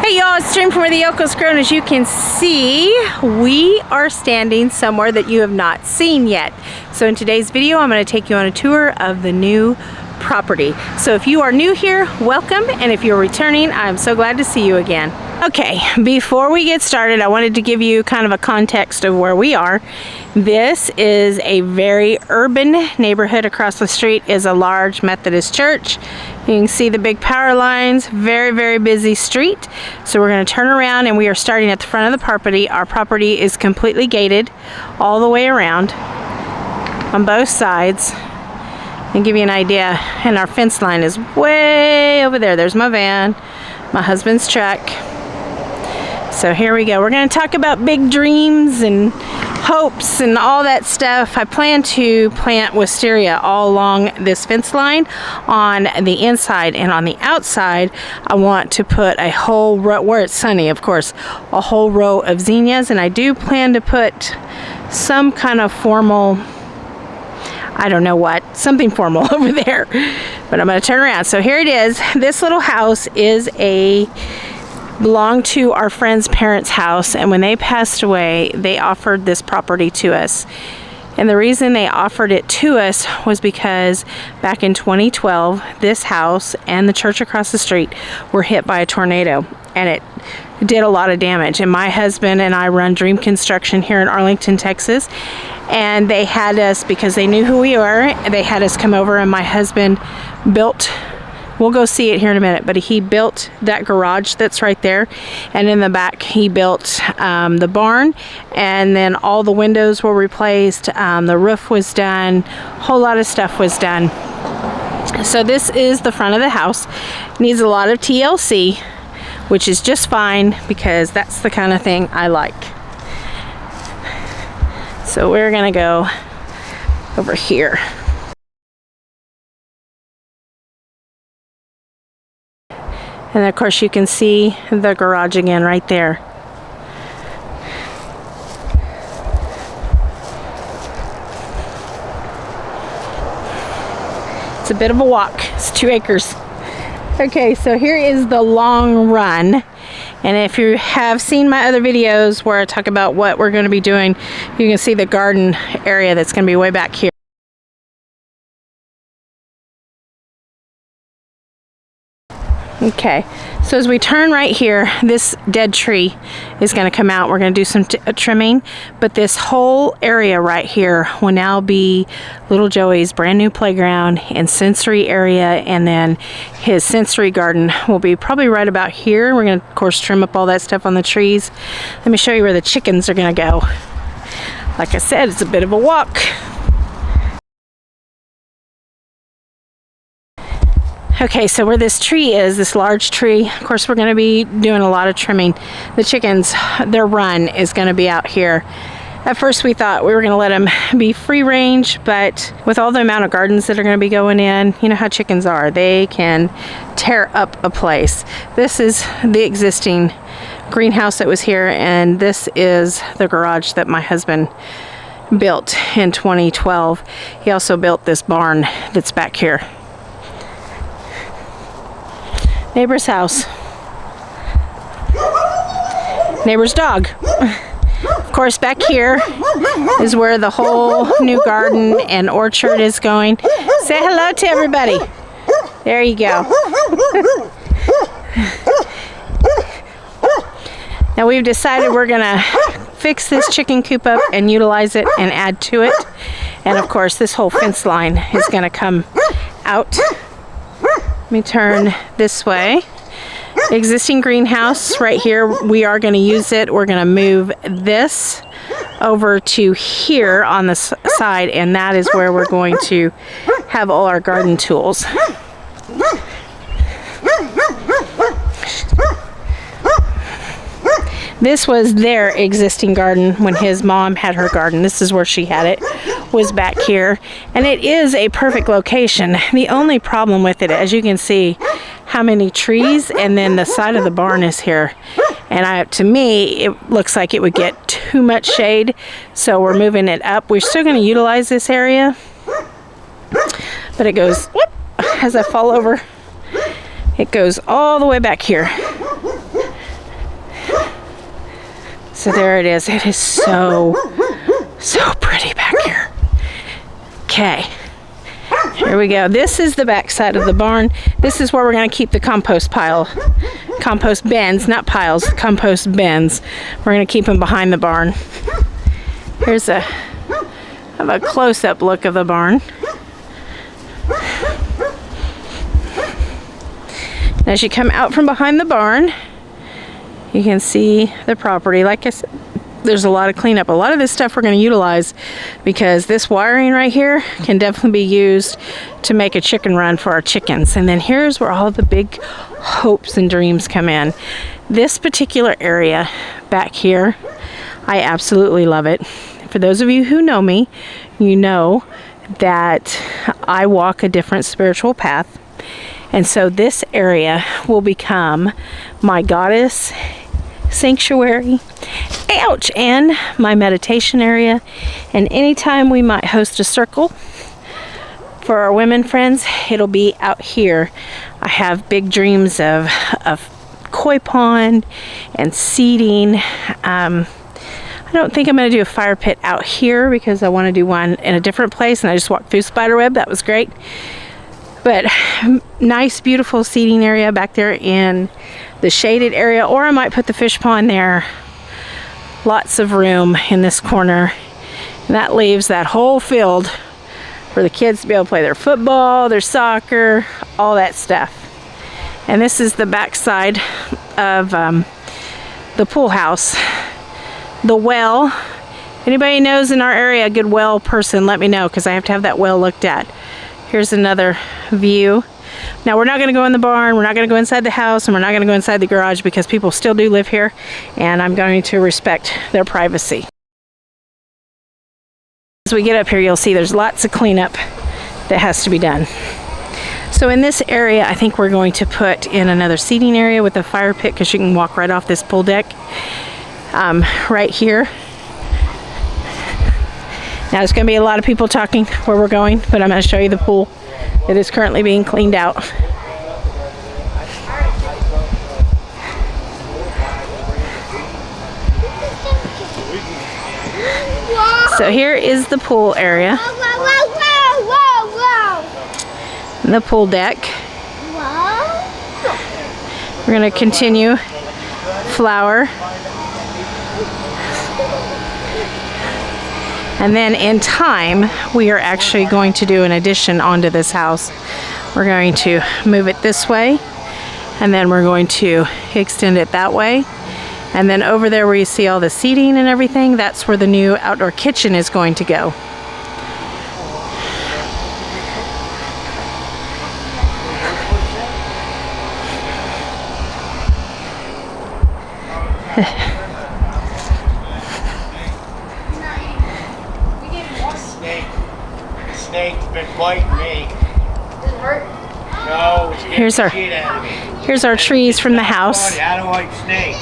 Hey y'all, it's Stream from where the Yoko's grown. As you can see, we are standing somewhere that you have not seen yet. So in today's video, I'm going to take you on a tour of the new property. So if you are new here, welcome, and if you're returning, I'm so glad to see you again. Okay, before we get started, I wanted to give you kind of a context of where we are. This is a very urban neighborhood. Across the street is a large Methodist church. You can see the big power lines, very, very busy street. So we're going to turn around and we are starting at the front of the property. Our property is completely gated all the way around on both sides. And give you an idea, and our fence line is way over there. There's my van, my husband's truck. So here we go. We're going to talk about big dreams and hopes and all that stuff. I plan to plant wisteria all along this fence line on the inside, and on the outside I want to put a whole row, where it's sunny of course, a whole row of zinnias. And I do plan to put some kind of formal, I don't know what, something formal over there, but I'm going to turn around. So here it is. This little house belonged to our friend's parents' house, and when they passed away, they offered this property to us. And the reason they offered it to us was because back in 2012, this house and the church across the street were hit by a tornado, and it did a lot of damage. And my husband and I run Dream Construction here in Arlington, Texas, and they had us, because they knew who we were, they had us come over, and my husband built, we'll go see it here in a minute, but he built that garage that's right there, and in the back he built the barn, and then all the windows were replaced, the roof was done, a whole lot of stuff was done. So this is the front of the house. Needs a lot of TLC, which is just fine because that's the kind of thing I like. So we're gonna go over here. And of course you can see the garage again right there. It's a bit of a walk. It's 2 acres. Okay, so here is the long run. And if you have seen my other videos where I talk about what we're going to be doing, you can see the garden area that's going to be way back here. Okay, so as we turn right here, this dead tree is going to come out. We're going to do some trimming, but this whole area right here will now be little Joey's brand new playground and sensory area, and then his sensory garden will be probably right about here. We're going to, of course, trim up all that stuff on the trees. Let me show you where the chickens are going to go. Like I said, it's a bit of a walk. Okay, so where this tree is, this large tree, of course we're going to be doing a lot of trimming. The chickens, their run is going to be out here. At first we thought we were going to let them be free range, but with all the amount of gardens that are going to be going in, you know how chickens are. They can tear up a place. This is the existing greenhouse that was here, and this is the garage that my husband built in 2012. He also built this barn that's back here. Neighbor's house. Neighbor's dog. Of course, back here is where the whole new garden and orchard is going. Say hello to everybody. There you go. Now we've decided we're gonna fix this chicken coop up and utilize it and add to it. And of course, this whole fence line is gonna come out. Let me turn this way. Existing greenhouse right here, we are going to use it. We're going to move this over to here on the side, and that is where we're going to have all our garden tools. This was their existing garden when his mom had her garden. This is where she had it, was back here. And it is a perfect location. The only problem with it, as you can see, how many trees, and then the side of the barn is here. And to me, it looks like it would get too much shade. So we're moving it up. We're still going to utilize this area. But it goes, whoop, as I fall over, it goes all the way back here. So there it is. It is so pretty back here. Okay. Here we go. This is the back side of the barn. This is where we're going to keep the compost bins, not piles, compost bins. We're going to keep them behind the barn. Here's a close-up look of the barn. As you come out from behind the barn, you can see the property. Like I said, there's a lot of cleanup. A lot of this stuff we're going to utilize because this wiring right here can definitely be used to make a chicken run for our chickens. And then here's where all the big hopes and dreams come in. This particular area back here, I absolutely love it. For those of you who know me, you know that I walk a different spiritual path. And so this area will become my goddess sanctuary, ouch, and my meditation area. And anytime we might host a circle for our women friends, it'll be out here. I have big dreams of koi pond and seating. I don't think I'm going to do a fire pit out here because I want to do one in a different place, and I just walked through spiderweb. That was great. But nice, beautiful seating area back there in the shaded area, or I might put the fish pond there. Lots of room in this corner, and that leaves that whole field for the kids to be able to play their football, their soccer, all that stuff. And this is the back side of the pool house. The well, anybody knows in our area a good well person, let me know, because I have to have that well looked at. Here's another view. Now we're not going to go in the barn, we're not going to go inside the house, and we're not going to go inside the garage because people still do live here, and I'm going to respect their privacy. As we get up here, you'll see there's lots of cleanup that has to be done. So in this area, I think we're going to put in another seating area with a fire pit because you can walk right off this pool deck right here. Now there's going to be a lot of people talking where we're going, but I'm going to show you the pool. It is currently being cleaned out. So here is the pool area. And the pool deck. We're going to continue flower. And then in time, we are actually going to do an addition onto this house. We're going to move it this way, and then we're going to extend it that way. And then over there where you see all the seating and everything, that's where the new outdoor kitchen is going to go. Snake's been biting me. Does it hurt? No, it's getting the shit out of me. Here's our trees from the house. I don't like snakes.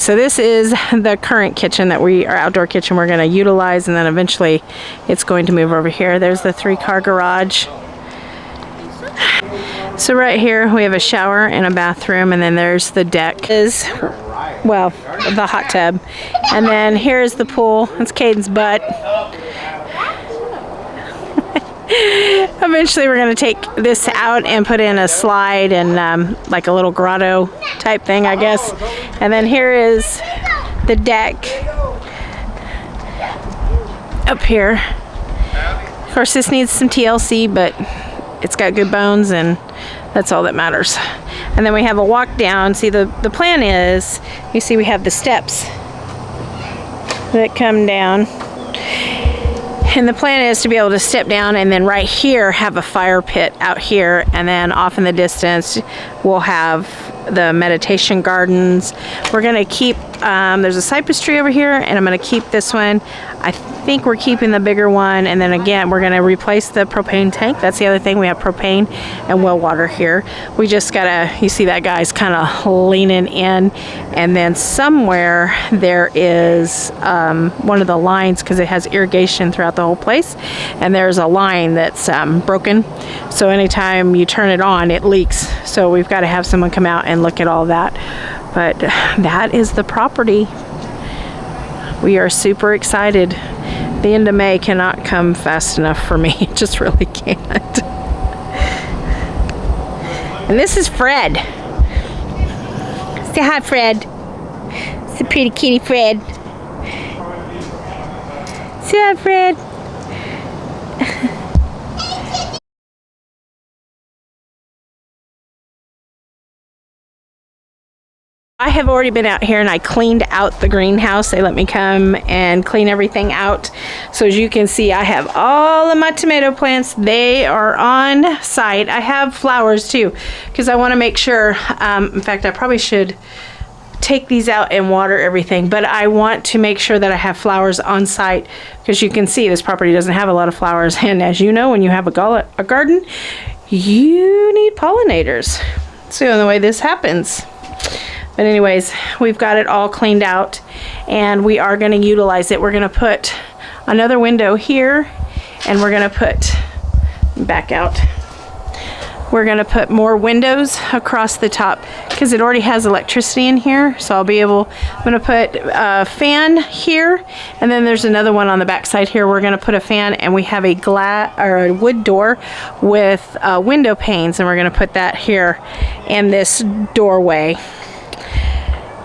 So this is the current kitchen that our outdoor kitchen we're going to utilize, and then eventually it's going to move over here. There's the 3-car garage. So right here we have a shower and a bathroom, and then there's the deck. Well, the hot tub. And then here's the pool. It's Caden's butt. Eventually we're going to take this out and put in a slide and like a little grotto type thing, I guess. And then here is the deck up here. Of course this needs some TLC, but it's got good bones and that's all that matters. And then we have a walk down. See, the plan is, you see we have the steps that come down. And the plan is to be able to step down and then right here have a fire pit out here, and then off in the distance we'll have the meditation gardens. We're going to keep, there's a cypress tree over here, and I'm going to keep this one. I think we're keeping the bigger one, and then again we're going to replace the propane tank. That's the other thing, we have propane and well water here. We just gotta, you see that guy's kind of leaning in, and then somewhere there is one of the lines, because it has irrigation throughout the whole place, and there's a line that's broken, so anytime you turn it on it leaks, so we've got to have someone come out and look at all that. But that is the property. We are super excited. The end of May cannot come fast enough for me. It just really can't. And this is Fred. Say hi, Fred. It's a pretty kitty, Fred. Say hi, Fred. I have already been out here and I cleaned out the greenhouse. They let me come and clean everything out. So as you can see, I have all of my tomato plants. They are on site. I have flowers too, because I want to make sure, in fact, I probably should take these out and water everything, but I want to make sure that I have flowers on site, because you can see this property doesn't have a lot of flowers. And as you know, when you have a garden, you need pollinators. It's the only way this happens. But anyways, we've got it all cleaned out and we are going to utilize it. We're going to put another window here, and we're going to put, back out, we're going to put more windows across the top because it already has electricity in here. So I'm going to put a fan here, and then there's another one on the back side here. We're going to put a fan, and we have a wood door with window panes, and we're going to put that here in this doorway.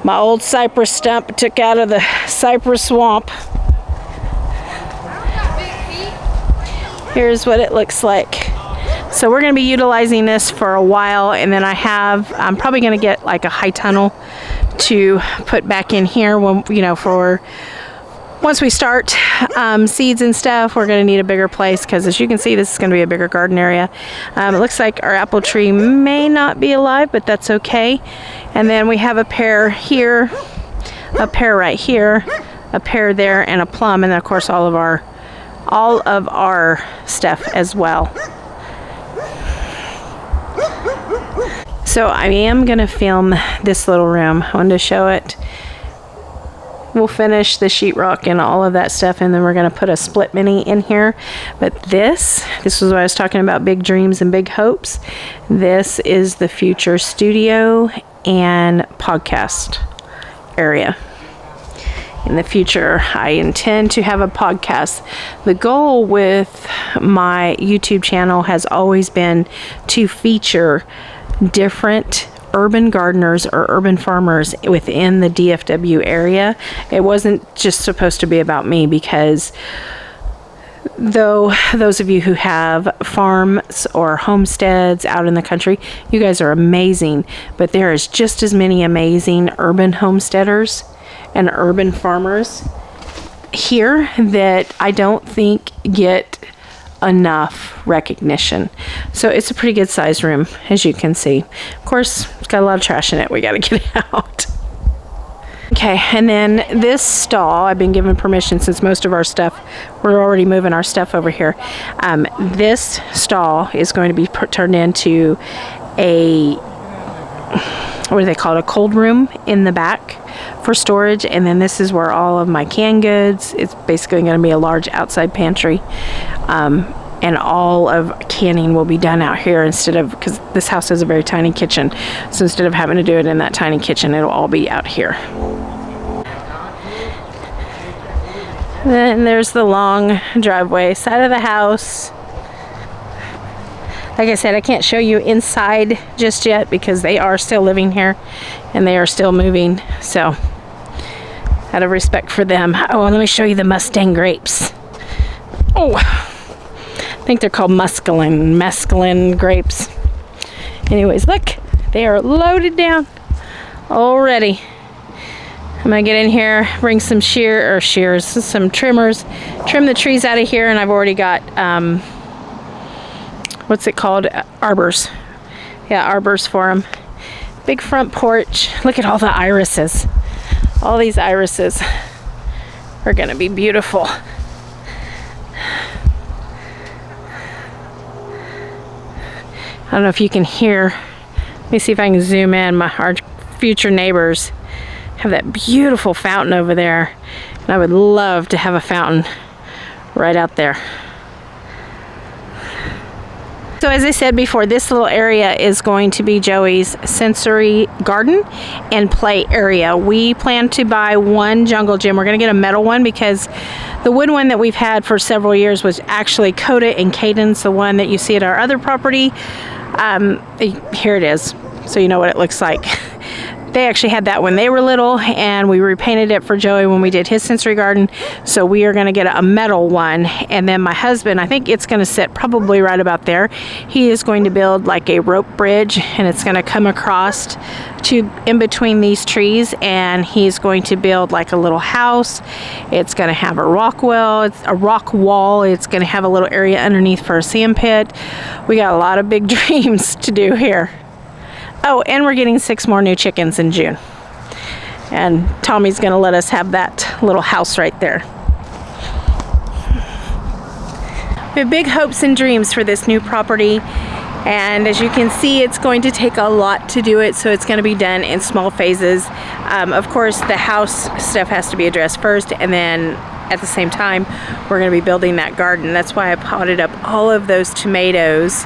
My old cypress stump took out of the cypress swamp. Here's what it looks like. So we're going to be utilizing this for a while, and then I'm probably going to get like a high tunnel to put back in here when, for once we start seeds and stuff. We're going to need a bigger place because, as you can see, this is going to be a bigger garden area. It looks like our apple tree may not be alive, but that's okay. And then we have a pear here, a pear right here, a pear there, and a plum, and then of course all of our stuff as well. So I am going to film this little room. I wanted to show it. We'll finish the sheetrock and all of that stuff, and then we're going to put a split mini in here. But this was what I was talking about, big dreams and big hopes. This is the future studio and podcast area. In the future, I intend to have a podcast. The goal with my YouTube channel has always been to feature different urban gardeners or urban farmers within the DFW area. It wasn't just supposed to be about me, because though those of you who have farms or homesteads out in the country, you guys are amazing, but there is just as many amazing urban homesteaders and urban farmers here that I don't think get enough recognition. So it's a pretty good sized room, as you can see. Of course, it's got a lot of trash in it. We got to get it out. Okay, and then this stall, I've been given permission, since most of our stuff, we're already moving our stuff over here. This stall is going to be turned into a, what do they call it, a cold room in the back for storage. And then this is where all of my canned goods, it's basically going to be a large outside pantry. And all of canning will be done out here, instead of, because this house has a very tiny kitchen, so instead of having to do it in that tiny kitchen, it'll all be out here. Then there's the long driveway side of the house. Like I said, I can't show you inside just yet because they are still living here and they are still moving, so out of respect for them. Oh, let me show you the Mustang grapes. Oh, I think they're called mescaline grapes. Anyways, look, they are loaded down already. I'm gonna get in here, bring some some trimmers, trim the trees out of here, and I've already got what's it called, arbors. Yeah, arbors for them. Big front porch. Look at all the irises. All these irises are gonna be beautiful. I don't know if you can hear. Let me see if I can zoom in. Our future neighbors have that beautiful fountain over there, and I would love to have a fountain right out there. So as I said before, this little area is going to be Joey's sensory garden and play area. We plan to buy one jungle gym. We're going to get a metal one because the wood one that we've had for several years was actually Coda and Cadence, the one that you see at our other property. Here it is, so you know what it looks like. They actually had that when they were little, and we repainted it for Joey when we did his sensory garden. So we are going to get a metal one, and then my husband, I think it's going to sit probably right about there. He is going to build like a rope bridge, and it's going to come across to in between these trees, and he's going to build like a little house. It's going to have a rock wall. It's a rock wall. It's going to have a little area underneath for a sand pit. We got a lot of big dreams to do here. Oh, and we're getting 6 more new chickens in June. And Tommy's going to let us have that little house right there. We have big hopes and dreams for this new property. And as you can see, it's going to take a lot to do it, so it's going to be done in small phases. Of course, the house stuff has to be addressed first, and then at the same time, we're going to be building that garden. That's why I potted up all of those tomatoes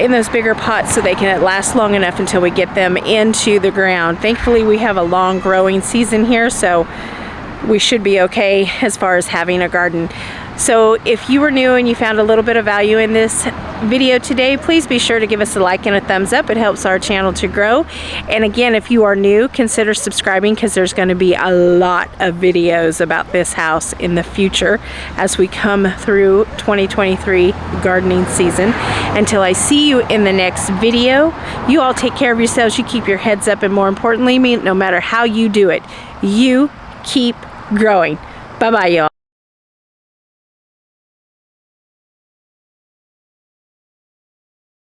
in those bigger pots so they can last long enough until we get them into the ground. Thankfully, we have a long growing season here, so we should be okay as far as having a garden. So if you were new and you found a little bit of value in this video today, please be sure to give us a like and a thumbs up. It helps our channel to grow. And again, if you are new, consider subscribing, because there's going to be a lot of videos about this house in the future as we come through 2023 gardening season. Until I see you in the next video, you all take care of yourselves, you keep your heads up, and more importantly, no matter how you do it, you keep growing. Bye-bye, y'all.